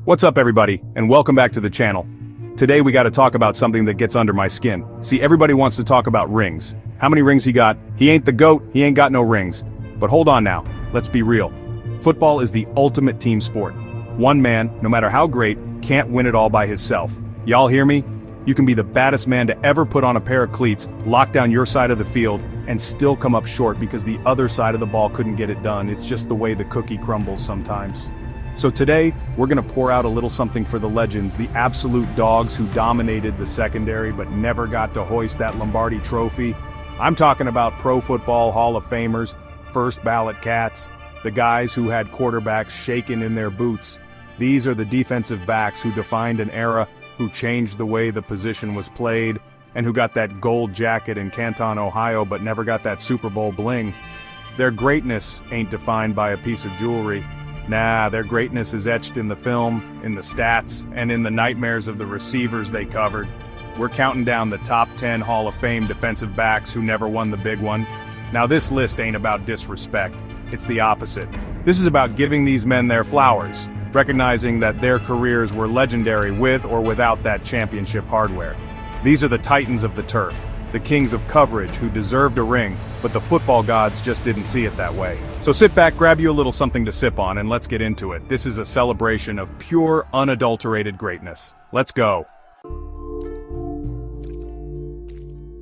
What's up everybody, and welcome back to the channel. Today we gotta talk about something that gets under my skin. See, everybody wants to talk about rings. How many rings he got? He ain't the GOAT, he ain't got no rings. But hold on now, let's be real. Football is the ultimate team sport. One man, no matter how great, can't win it all by himself. Y'all hear me? You can be the baddest man to ever put on a pair of cleats, lock down your side of the field, and still come up short because the other side of the ball couldn't get it done. It's just the way the cookie crumbles sometimes. So today, we're gonna pour out a little something for the legends, the absolute dogs who dominated the secondary but never got to hoist that Lombardi trophy. I'm talking about Pro Football Hall of Famers, first ballot cats, the guys who had quarterbacks shaking in their boots. These are the defensive backs who defined an era, who changed the way the position was played, and who got that gold jacket in Canton, Ohio but never got that Super Bowl bling. Their greatness ain't defined by a piece of jewelry. Nah, their greatness is etched in the film, in the stats, and in the nightmares of the receivers they covered. We're counting down the top 10 Hall of Fame defensive backs who never won the big one. Now this list ain't about disrespect, it's the opposite. This is about giving these men their flowers, recognizing that their careers were legendary with or without that championship hardware. These are the titans of the turf, the kings of coverage who deserved a ring, but the football gods just didn't see it that way. So sit back, grab you a little something to sip on, and let's get into it. This is a celebration of pure, unadulterated greatness. Let's go.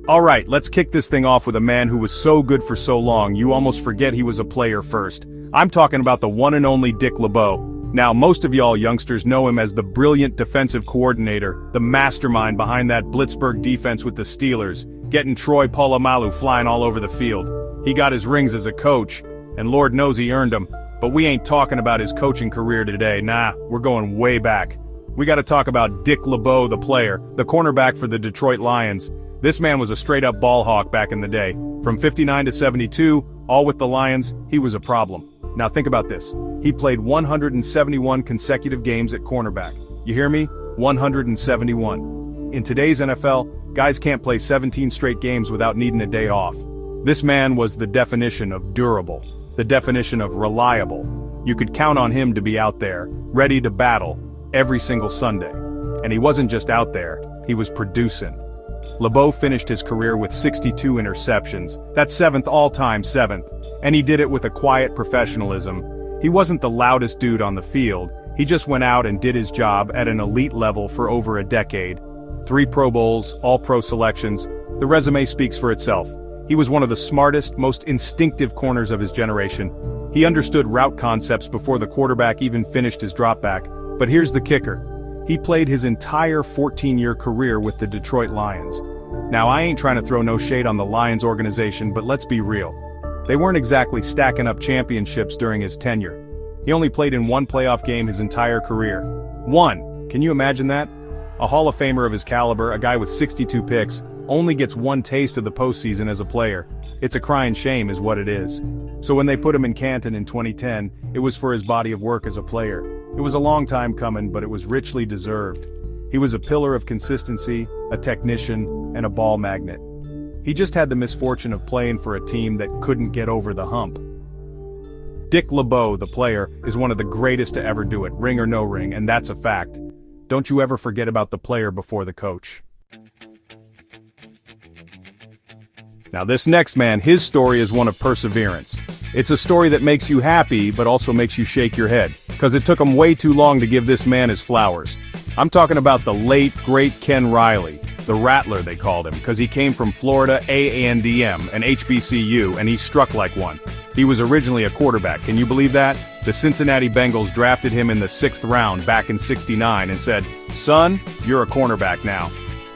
Alright, let's kick this thing off with a man who was so good for so long, you almost forget he was a player first. I'm talking about the one and only Dick LeBeau. Now, most of y'all youngsters know him as the brilliant defensive coordinator, the mastermind behind that Blitzburg defense with the Steelers, getting Troy Polamalu flying all over the field. He got his rings as a coach, and Lord knows he earned them, but we ain't talking about his coaching career today, nah, we're going way back. We gotta talk about Dick LeBeau, the player, the cornerback for the Detroit Lions. This man was a straight-up ball hawk back in the day. From 59 to 72, all with the Lions, he was a problem. Now think about this. He played 171 consecutive games at cornerback. You hear me? 171. In today's NFL, guys can't play 17 straight games without needing a day off. This man was the definition of durable, the definition of reliable. You could count on him to be out there, ready to battle, every single Sunday. And he wasn't just out there, he was producing. LeBeau finished his career with 62 interceptions, that's seventh all-time seventh, and he did it with a quiet professionalism. He wasn't the loudest dude on the field, he just went out and did his job at an elite level for over a decade. 3 Pro Bowls, All-Pro selections, the resume speaks for itself. He was one of the smartest, most instinctive corners of his generation. He understood route concepts before the quarterback even finished his dropback, but here's the kicker. He played his entire 14-year career with the Detroit Lions. Now I ain't trying to throw no shade on the Lions organization, but let's be real. They weren't exactly stacking up championships during his tenure. He only played in 1 playoff game his entire career. 1! Can you imagine that? A Hall of Famer of his caliber, a guy with 62 picks, only gets 1 taste of the postseason as a player. It's a crying shame is what it is. So when they put him in Canton in 2010, it was for his body of work as a player. It was a long time coming, but it was richly deserved. He was a pillar of consistency, a technician, and a ball magnet. He just had the misfortune of playing for a team that couldn't get over the hump. Dick LeBeau, the player, is one of the greatest to ever do it, ring or no ring, and that's a fact. Don't you ever forget about the player before the coach. Now this next man, his story is one of perseverance. It's a story that makes you happy, but also makes you shake your head, because it took him way too long to give this man his flowers. I'm talking about the late, great Ken Riley, the Rattler they called him, because he came from Florida A&M, an HBCU, and he struck like one. He was originally a quarterback, can you believe that? The Cincinnati Bengals drafted him in the 6th round back in '69 and said, "Son, you're a cornerback now."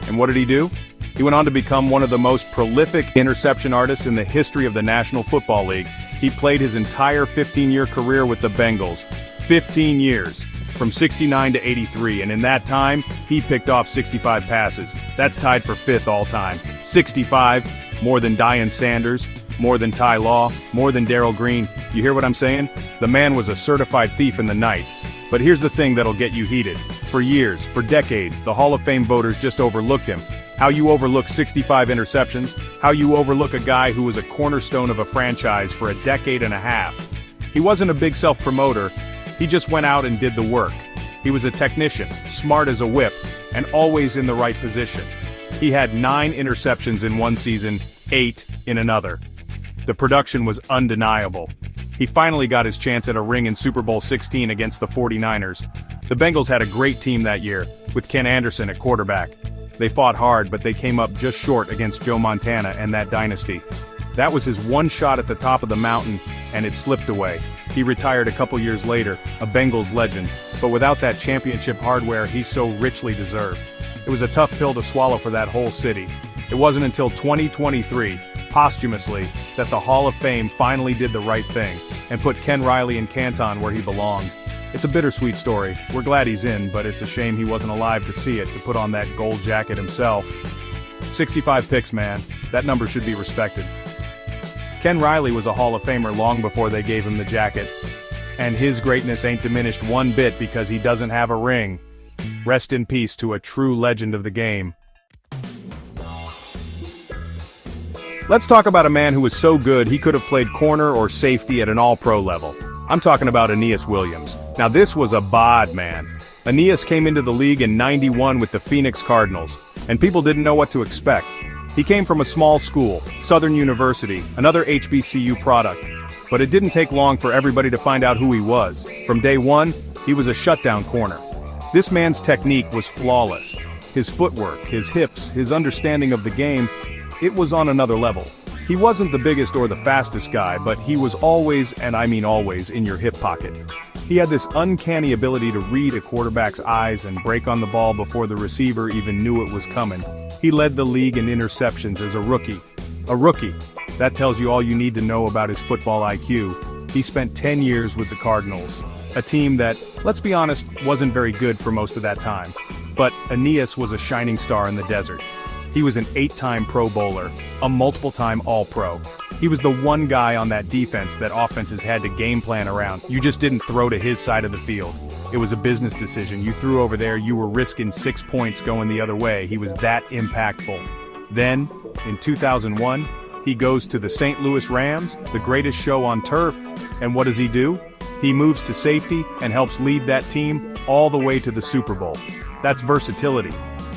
And what did he do? He went on to become one of the most prolific interception artists in the history of the National Football League. He played his entire 15-year career with the Bengals. 15 years. From 69 to 83, and in that time, he picked off 65 passes. That's tied for 5th all-time. 65, more than Deion Sanders, more than Ty Law, more than Darrell Green. You hear what I'm saying? The man was a certified thief in the night. But here's the thing that'll get you heated. For years, for decades, the Hall of Fame voters just overlooked him. How you overlook 65 interceptions, how you overlook a guy who was a cornerstone of a franchise for a decade and a half. He wasn't a big self-promoter, he just went out and did the work. He was a technician, smart as a whip, and always in the right position. He had 9 interceptions in one season, 8 in another. The production was undeniable. He finally got his chance at a ring in Super Bowl 16 against the 49ers. The Bengals had a great team that year, with Ken Anderson at quarterback. They fought hard, but they came up just short against Joe Montana and that dynasty. That was his one shot at the top of the mountain, and it slipped away. He retired a couple years later, a Bengals legend, but without that championship hardware he so richly deserved. It was a tough pill to swallow for that whole city. It wasn't until 2023, posthumously, that the Hall of Fame finally did the right thing, and put Ken Riley in Canton where he belonged. It's a bittersweet story. We're glad he's in, but it's a shame he wasn't alive to see it, to put on that gold jacket himself. 65 picks, man. That number should be respected. Ken Riley was a Hall of Famer long before they gave him the jacket. And his greatness ain't diminished one bit because he doesn't have a ring. Rest in peace to a true legend of the game. Let's talk about a man who was so good he could have played corner or safety at an all-pro level. I'm talking about Anias Williams. Now this was a bod man. Anias came into the league in '91 with the Phoenix Cardinals, and people didn't know what to expect. He came from a small school, Southern University, another HBCU product. But it didn't take long for everybody to find out who he was. From day one, he was a shutdown corner. This man's technique was flawless. His footwork, his hips, his understanding of the game, it was on another level. He wasn't the biggest or the fastest guy, but he was always, and I mean always, in your hip pocket. He had this uncanny ability to read a quarterback's eyes and break on the ball before the receiver even knew it was coming. He led the league in interceptions as a rookie. A rookie. That tells you all you need to know about his football IQ. He spent 10 years with the Cardinals, a team that, let's be honest, wasn't very good for most of that time. But Anias was a shining star in the desert. He was an 8-time Pro Bowler, a multiple-time All-Pro. He was the one guy on that defense that offenses had to game plan around. You just didn't throw to his side of the field. It was a business decision. You threw over there, you were risking 6 points going the other way. He was that impactful. Then, in 2001, he goes to the St. Louis Rams, the greatest show on turf, and what does he do? He moves to safety and helps lead that team all the way to the Super Bowl. That's versatility.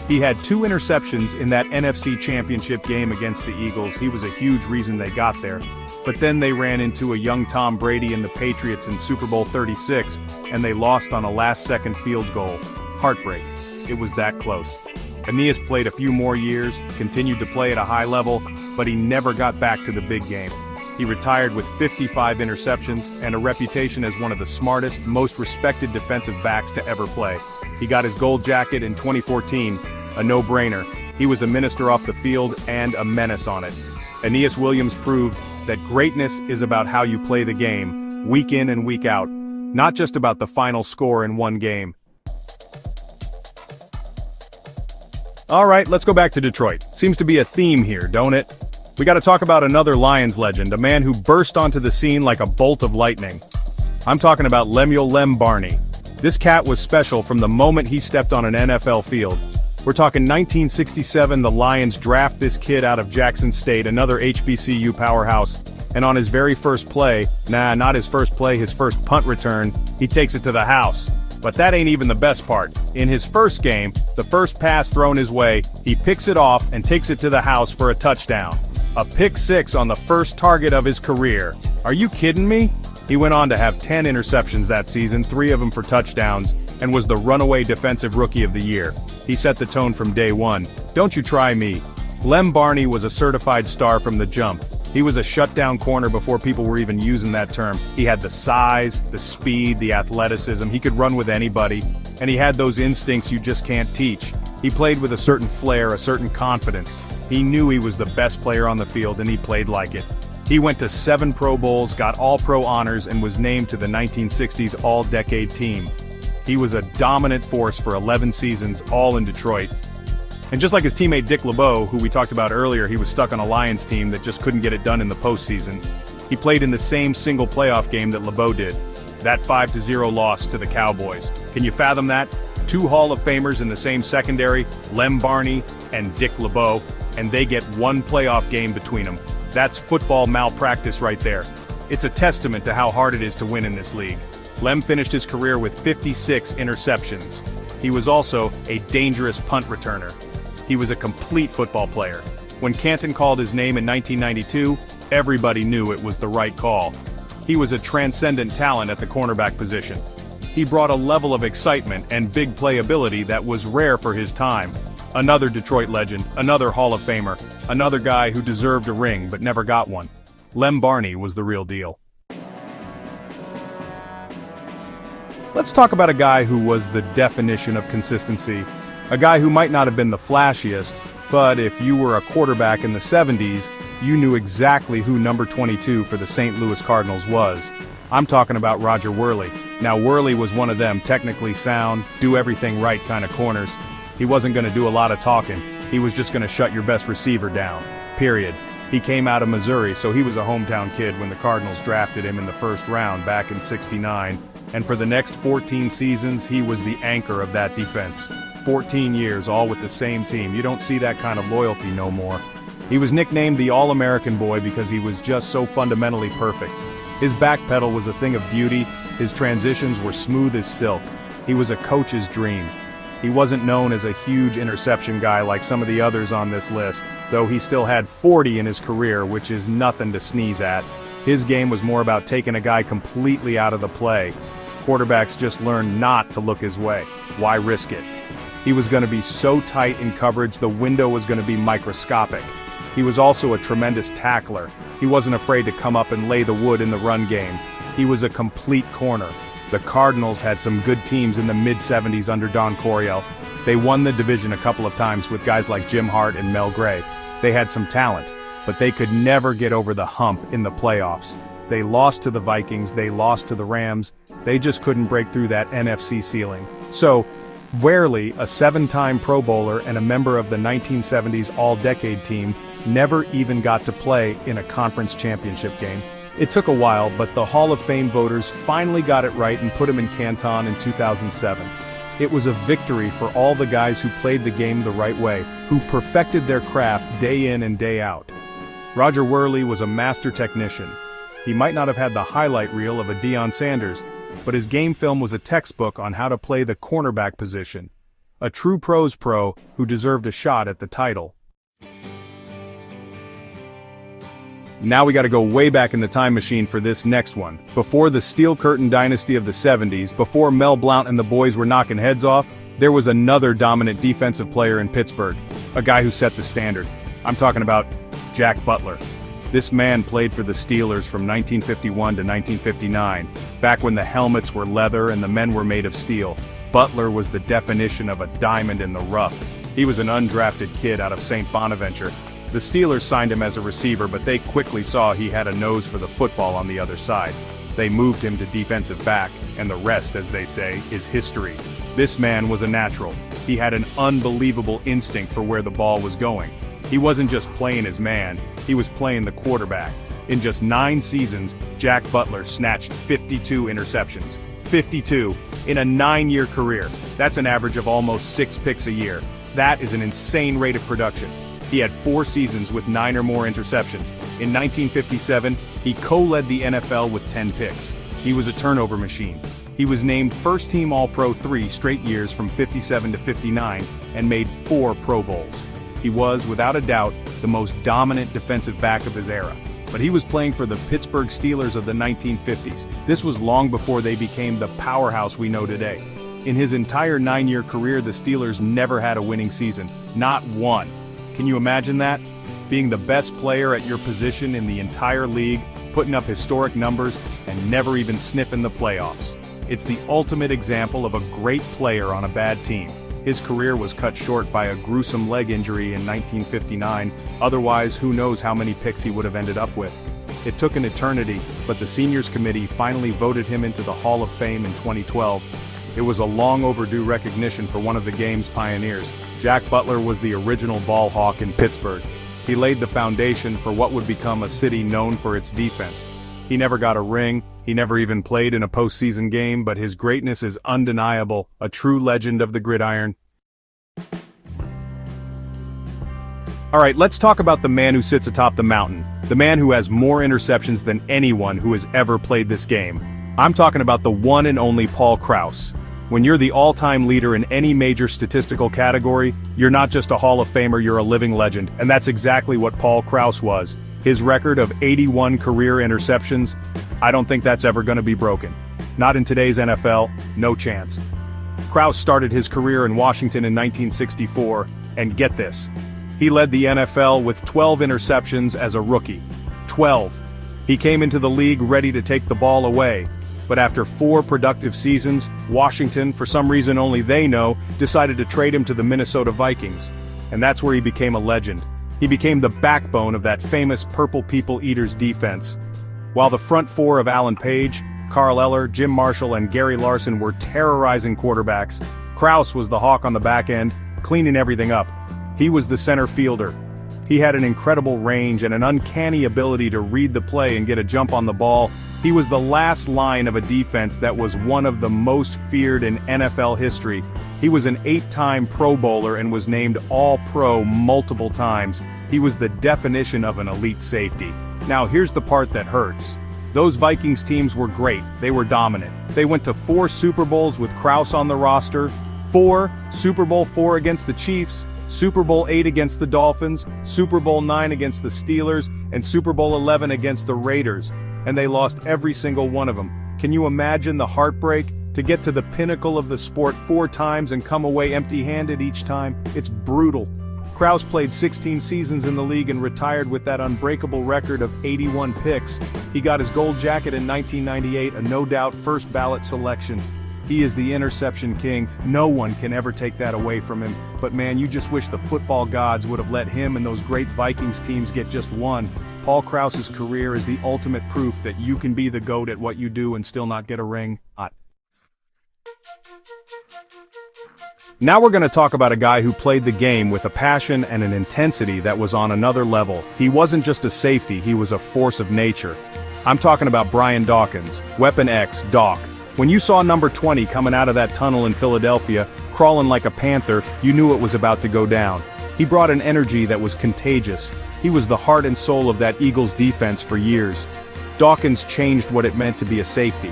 He had 2 interceptions in that NFC Championship game against the Eagles. He was a huge reason they got there. But then they ran into a young Tom Brady and the Patriots in Super Bowl 36, and they lost on a last-second field goal. Heartbreak. It was that close. Anias played a few more years, continued to play at a high level, but he never got back to the big game. He retired with 55 interceptions and a reputation as one of the smartest, most respected defensive backs to ever play. He got his gold jacket in 2014, a no-brainer. He was a minister off the field and a menace on it. Anias Williams proved that greatness is about how you play the game, week in and week out, not just about the final score in one game. All right, let's go back to Detroit. Seems to be a theme here, don't it? We gotta talk about another Lions legend, a man who burst onto the scene like a bolt of lightning. I'm talking about Lem Barney. This cat was special from the moment he stepped on an NFL field. We're talking 1967, the Lions draft this kid out of Jackson State, another HBCU powerhouse, and on his very first play, not his first play, his first punt return, he takes it to the house. But that ain't even the best part. In his first game, the first pass thrown his way, he picks it off and takes it to the house for a touchdown. A pick 6 on the first target of his career. Are you kidding me? He went on to have 10 interceptions that season, 3 of them for touchdowns, and was the runaway defensive rookie of the year. He set the tone from day one. Don't you try me. Lem Barney was a certified star from the jump. He was a shutdown corner before people were even using that term. He had the size, the speed, the athleticism. He could run with anybody, and he had those instincts you just can't teach. He played with a certain flair, a certain confidence. He knew he was the best player on the field, and he played like it. He went to 7 Pro Bowls, got All-Pro honors, and was named to the 1960s All-Decade team. He was a dominant force for 11 seasons, all in Detroit. And just like his teammate Dick LeBeau, who we talked about earlier, he was stuck on a Lions team that just couldn't get it done in the postseason. He played in the same single playoff game that LeBeau did. That 5-0 loss to the Cowboys. Can you fathom that? 2 Hall of Famers in the same secondary, Lem Barney and Dick LeBeau, and they get 1 playoff game between them. That's football malpractice right there. It's a testament to how hard it is to win in this league. Lem finished his career with 56 interceptions. He was also a dangerous punt returner. He was a complete football player. When Canton called his name in 1992, everybody knew it was the right call. He was a transcendent talent at the cornerback position. He brought a level of excitement and big playability that was rare for his time. Another Detroit legend, another Hall of Famer, another guy who deserved a ring but never got one. Lem Barney was the real deal. Let's talk about a guy who was the definition of consistency. A guy who might not have been the flashiest, but if you were a quarterback in the 70s, you knew exactly who number 22 for the St. Louis Cardinals was. I'm talking about Roger Worley. Now Worley was one of them technically sound, do everything right kind of corners. He wasn't going to do a lot of talking. He was just going to shut your best receiver down. Period. He came out of Missouri, so he was a hometown kid when the Cardinals drafted him in the first round back in '69. And for the next 14 seasons, he was the anchor of that defense. 14 years, all with the same team. You don't see that kind of loyalty no more. He was nicknamed the All-American Boy because he was just so fundamentally perfect. His back pedal was a thing of beauty. His transitions were smooth as silk. He was a coach's dream. He wasn't known as a huge interception guy like some of the others on this list, though he still had 40 in his career, which is nothing to sneeze at. His game was more about taking a guy completely out of the play. Quarterbacks just learned not to look his way. Why risk it? He was going to be so tight in coverage, the window was going to be microscopic. He was also a tremendous tackler. He wasn't afraid to come up and lay the wood in the run game. He was a complete corner. The Cardinals had some good teams in the mid-70s under Don Coryell. They won the division a couple of times with guys like Jim Hart and Mel Gray. They had some talent, but they could never get over the hump in the playoffs. They lost to the Vikings, they lost to the Rams. They just couldn't break through that NFC ceiling. So, Worley, a 7-time Pro Bowler and a member of the 1970s All-Decade team, never even got to play in a conference championship game. It took a while, but the Hall of Fame voters finally got it right and put him in Canton in 2007. It was a victory for all the guys who played the game the right way, who perfected their craft day in and day out. Roger Worley was a master technician. He might not have had the highlight reel of a Deion Sanders, but his game film was a textbook on how to play the cornerback position. A true pros pro who deserved a shot at the title. Now we gotta go way back in the time machine for this next one. Before the Steel Curtain dynasty of the 70s, before Mel Blount and the boys were knocking heads off, there was another dominant defensive player in Pittsburgh. A guy who set the standard. I'm talking about Jack Butler. This man played for the Steelers from 1951 to 1959, back when the helmets were leather and the men were made of steel. Butler was the definition of a diamond in the rough. He was an undrafted kid out of St. Bonaventure. The Steelers signed him as a receiver, but they quickly saw he had a nose for the football on the other side. They moved him to defensive back, and the rest, as they say, is history. This man was a natural. He had an unbelievable instinct for where the ball was going. He wasn't just playing his man, he was playing the quarterback. In just 9 seasons, Jack Butler snatched 52 interceptions. 52 in a 9-year career. That's an average of almost 6 picks a year. That is an insane rate of production. He had 4 seasons with 9 or more interceptions. In 1957, he co-led the NFL with 10 picks. He was a turnover machine. He was named first-team All-Pro 3 straight years from 57 to 59 and made 4 Pro Bowls. He was, without a doubt, the most dominant defensive back of his era. But he was playing for the Pittsburgh Steelers of the 1950s. This was long before they became the powerhouse we know today. In his entire 9-year career, the Steelers never had a winning season. Not one. Can you imagine that? Being the best player at your position in the entire league, putting up historic numbers, and never even sniffing the playoffs. It's the ultimate example of a great player on a bad team. His career was cut short by a gruesome leg injury in 1959, otherwise who knows how many picks he would have ended up with. It took an eternity, but the Seniors Committee finally voted him into the Hall of Fame in 2012. It was a long overdue recognition for one of the game's pioneers. Jack Butler was the original ball hawk in Pittsburgh. He laid the foundation for what would become a city known for its defense. He never got a ring, he never even played in a postseason game, but his greatness is undeniable, a true legend of the gridiron. Alright, let's talk about the man who sits atop the mountain. The man who has more interceptions than anyone who has ever played this game. I'm talking about the one and only Paul Krauss. When you're the all-time leader in any major statistical category, you're not just a Hall of Famer, you're a living legend, and that's exactly what Paul Krauss was. His record of 81 career interceptions, I don't think that's ever going to be broken. Not in today's NFL, no chance. Krauss started his career in Washington in 1964, and get this, he led the NFL with 12 interceptions as a rookie. 12. He came into the league ready to take the ball away, but after 4 productive seasons, Washington, for some reason only they know, decided to trade him to the Minnesota Vikings. And that's where he became a legend. He became the backbone of that famous Purple People Eaters defense. While the front 4 of Alan Page, Carl Eller, Jim Marshall, and Gary Larson were terrorizing quarterbacks, Krauss was the hawk on the back end, cleaning everything up. He was the center fielder. He had an incredible range and an uncanny ability to read the play and get a jump on the ball. He was the last line of a defense that was one of the most feared in NFL history. He was an 8-time Pro Bowler and was named All-Pro multiple times. He was the definition of an elite safety. Now here's the part that hurts. Those Vikings teams were great, they were dominant. They went to 4 Super Bowls with Krauss on the roster, 4, Super Bowl 4 against the Chiefs, Super Bowl 8 against the Dolphins, Super Bowl 9 against the Steelers, and Super Bowl 11 against the Raiders. And they lost every single one of them. Can you imagine the heartbreak? To get to the pinnacle of the sport 4 times and come away empty-handed each time? It's brutal. Krauss played 16 seasons in the league and retired with that unbreakable record of 81 picks. He got his gold jacket in 1998, a no-doubt first-ballot selection. He is the interception king. No one can ever take that away from him. But man, you just wish the football gods would have let him and those great Vikings teams get just one. Paul Krauss's career is the ultimate proof that you can be the GOAT at what you do and still not get a ring. Now we're going to talk about a guy who played the game with a passion and an intensity that was on another level. He wasn't just a safety, he was a force of nature. I'm talking about Brian Dawkins, Weapon X, Doc. When you saw number 20 coming out of that tunnel in Philadelphia, crawling like a panther, you knew it was about to go down. He brought an energy that was contagious. He was the heart and soul of that Eagles defense for years. Dawkins changed what it meant to be a safety.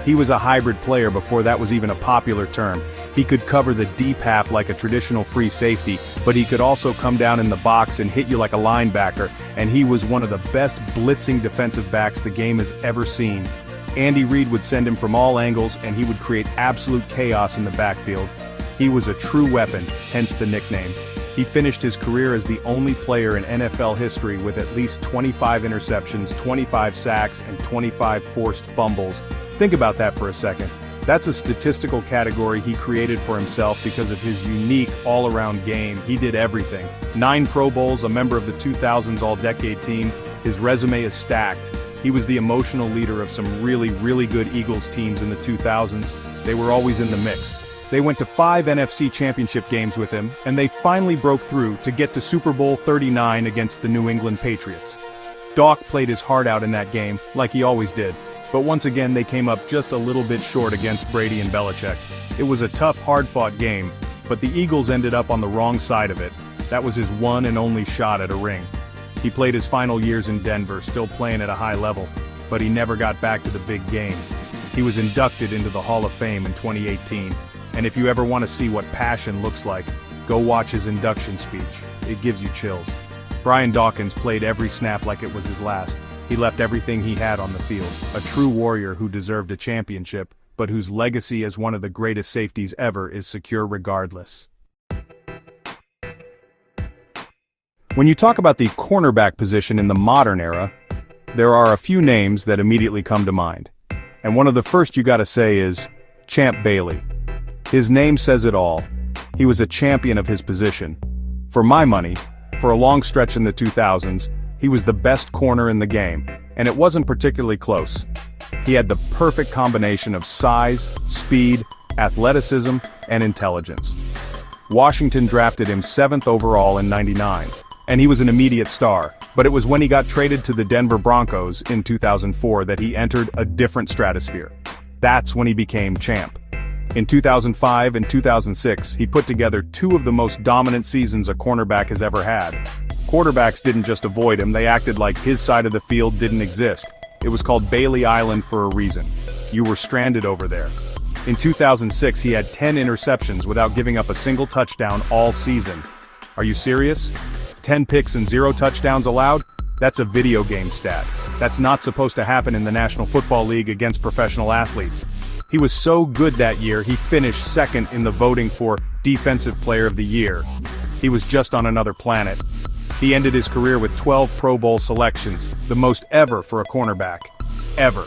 He was a hybrid player before that was even a popular term. He could cover the deep half like a traditional free safety, but he could also come down in the box and hit you like a linebacker, and he was one of the best blitzing defensive backs the game has ever seen. Andy Reid would send him from all angles, and he would create absolute chaos in the backfield. He was a true weapon, hence the nickname. He finished his career as the only player in NFL history with at least 25 interceptions, 25 sacks, and 25 forced fumbles. Think about that for a second. That's a statistical category he created for himself because of his unique all-around game. He did everything. 9 Pro Bowls, a member of the 2000s All-Decade team. His resume is stacked. He was the emotional leader of some really good Eagles teams in the 2000s. They were always in the mix. They went to 5 NFC Championship games with him, and they finally broke through to get to Super Bowl 39 against the New England Patriots. Doc played his heart out in that game, like he always did. But once again they came up just a little bit short against Brady and Belichick. It was a tough, hard-fought game, but the Eagles ended up on the wrong side of it. That was his one and only shot at a ring. He played his final years in Denver, still playing at a high level, but he never got back to the big game. He was inducted into the Hall of Fame in 2018, and if you ever want to see what passion looks like, go watch his induction speech. It gives you chills. Brian Dawkins played every snap like it was his last. He left everything he had on the field, a true warrior who deserved a championship, but whose legacy as one of the greatest safeties ever is secure regardless. When you talk about the cornerback position in the modern era, there are a few names that immediately come to mind. And one of the first you gotta say is Champ Bailey. His name says it all. He was a champion of his position. For my money, for a long stretch in the 2000s, he was the best corner in the game, and it wasn't particularly close. He had the perfect combination of size, speed, athleticism, and intelligence. Washington drafted him 7th overall in '99, and he was an immediate star, but it was when he got traded to the Denver Broncos in 2004 that he entered a different stratosphere. That's when he became champ. In 2005 and 2006, he put together 2 of the most dominant seasons a cornerback has ever had. Quarterbacks didn't just avoid him, they acted like his side of the field didn't exist. It was called Bailey Island for a reason. you were stranded over there. In 2006 he had 10 interceptions without giving up a single touchdown all season. Are you serious? 10 picks and 0 touchdowns allowed? That's a video game stat. That's not supposed to happen in the National Football League against professional athletes. He was so good that year he finished second in the voting for Defensive Player of the Year. He was just on another planet. He ended his career with 12 Pro Bowl selections, the most ever for a cornerback. Ever.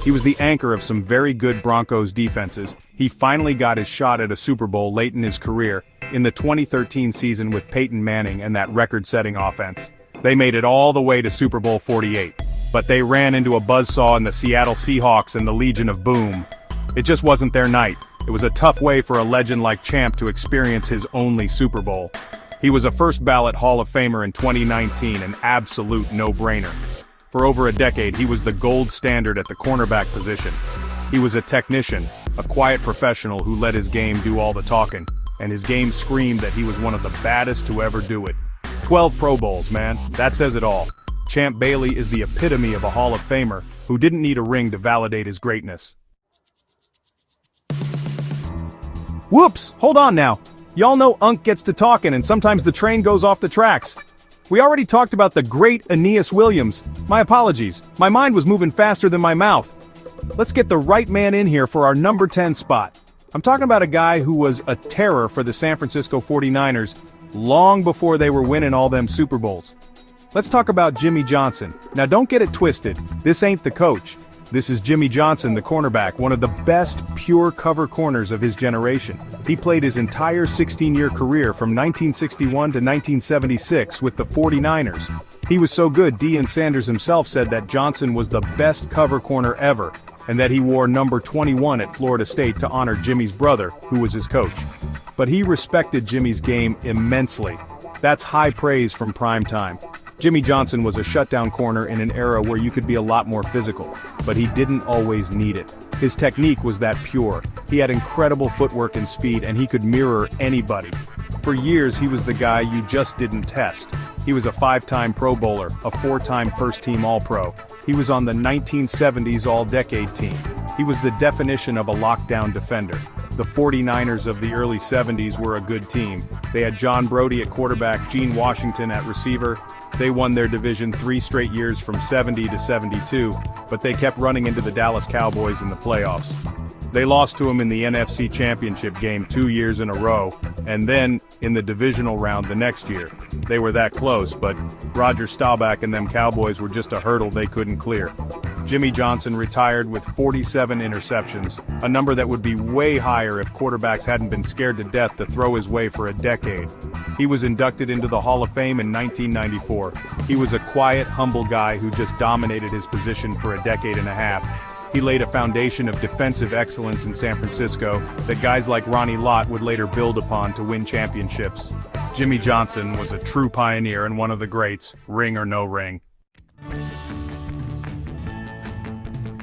He was the anchor of some very good Broncos defenses. He finally got his shot at a Super Bowl late in his career, in the 2013 season with Peyton Manning and that record-setting offense. They made it all the way to Super Bowl 48, but they ran into a buzzsaw in the Seattle Seahawks and the Legion of Boom. It just wasn't their night. It was a tough way for a legend like Champ to experience his only Super Bowl. He was a first-ballot Hall of Famer in 2019, an absolute no-brainer. For over a decade, he was the gold standard at the cornerback position. He was a technician, a quiet professional who let his game do all the talking, and his game screamed that he was one of the baddest to ever do it. 12 Pro Bowls, man, that says it all. Champ Bailey is the epitome of a Hall of Famer who didn't need a ring to validate his greatness. Whoops, hold on now. Y'all know Unc gets to talking and sometimes the train goes off the tracks. We already talked about the great Anias Williams. My apologies, my mind was moving faster than my mouth. Let's get the right man in here for our number 10 spot. I'm talking about a guy who was a terror for the San Francisco 49ers long before they were winning all them Super Bowls. Let's talk about Jimmy Johnson. Now don't get it twisted, this ain't the coach. This is Jimmy Johnson, the cornerback, one of the best pure cover corners of his generation. He played his entire 16-year career from 1961 to 1976 with the 49ers. He was so good, Deion Sanders himself said that Johnson was the best cover corner ever, and that he wore number 21 at Florida State to honor Jimmy's brother, who was his coach. But he respected Jimmy's game immensely. That's high praise from prime time. Jimmy Johnson was a shutdown corner in an era where you could be a lot more physical, but he didn't always need it. His technique was that pure. He had incredible footwork and speed, and he could mirror anybody. For years, he was the guy you just didn't test. He was a 5-time Pro Bowler, a 4-time first-team All-Pro. He was on the 1970s All-Decade team. He was the definition of a lockdown defender. The 49ers of the early 70s were a good team. They had John Brodie at quarterback, Gene Washington at receiver. They won their division 3 straight years from 70 to 72, but they kept running into the Dallas Cowboys in the playoffs. They lost to them in the NFC Championship game 2 years in a row, and then in the divisional round the next year. They were that close, but Roger Staubach and them Cowboys were just a hurdle they couldn't clear. Jimmy Johnson retired with 47 interceptions, a number that would be way higher if quarterbacks hadn't been scared to death to throw his way for a decade. He was inducted into the Hall of Fame in 1994. He was a quiet, humble guy who just dominated his position for a decade and a half. He laid a foundation of defensive excellence in San Francisco that guys like Ronnie Lott would later build upon to win championships. Jimmy Johnson was a true pioneer and one of the greats, ring or no ring.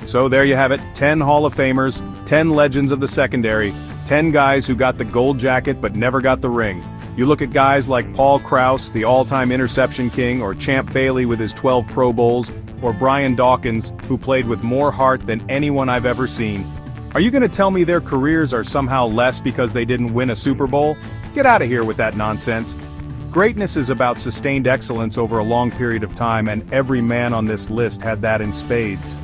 So there you have it, 10 Hall of Famers, 10 legends of the secondary, 10 guys who got the gold jacket but never got the ring. You look at guys like Paul Krauss, the all-time interception king, or Champ Bailey with his 12 Pro Bowls, or Brian Dawkins, who played with more heart than anyone I've ever seen. Are you going to tell me their careers are somehow less because they didn't win a Super Bowl? Get out of here with that nonsense. Greatness is about sustained excellence over a long period of time, and every man on this list had that in spades.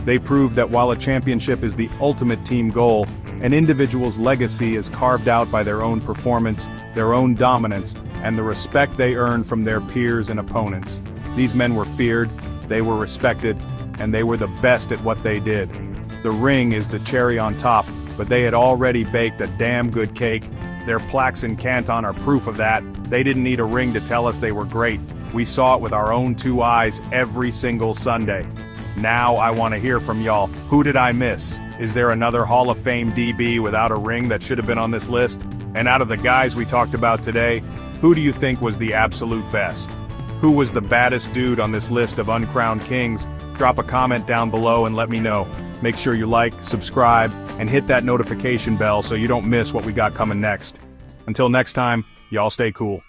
They proved that while a championship is the ultimate team goal, an individual's legacy is carved out by their own performance, their own dominance, and the respect they earn from their peers and opponents. These men were feared, they were respected, and they were the best at what they did. The ring is the cherry on top, but they had already baked a damn good cake. Their plaques in Canton are proof of that. They didn't need a ring to tell us they were great. We saw it with our own 2 eyes every single Sunday. Now I want to hear from y'all. Who did I miss? Is there another Hall of Fame DB without a ring that should have been on this list? And out of the guys we talked about today, who do you think was the absolute best? Who was the baddest dude on this list of uncrowned kings? Drop a comment down below and let me know. Make sure you like, subscribe, and hit that notification bell so you don't miss what we got coming next. Until next time, y'all stay cool.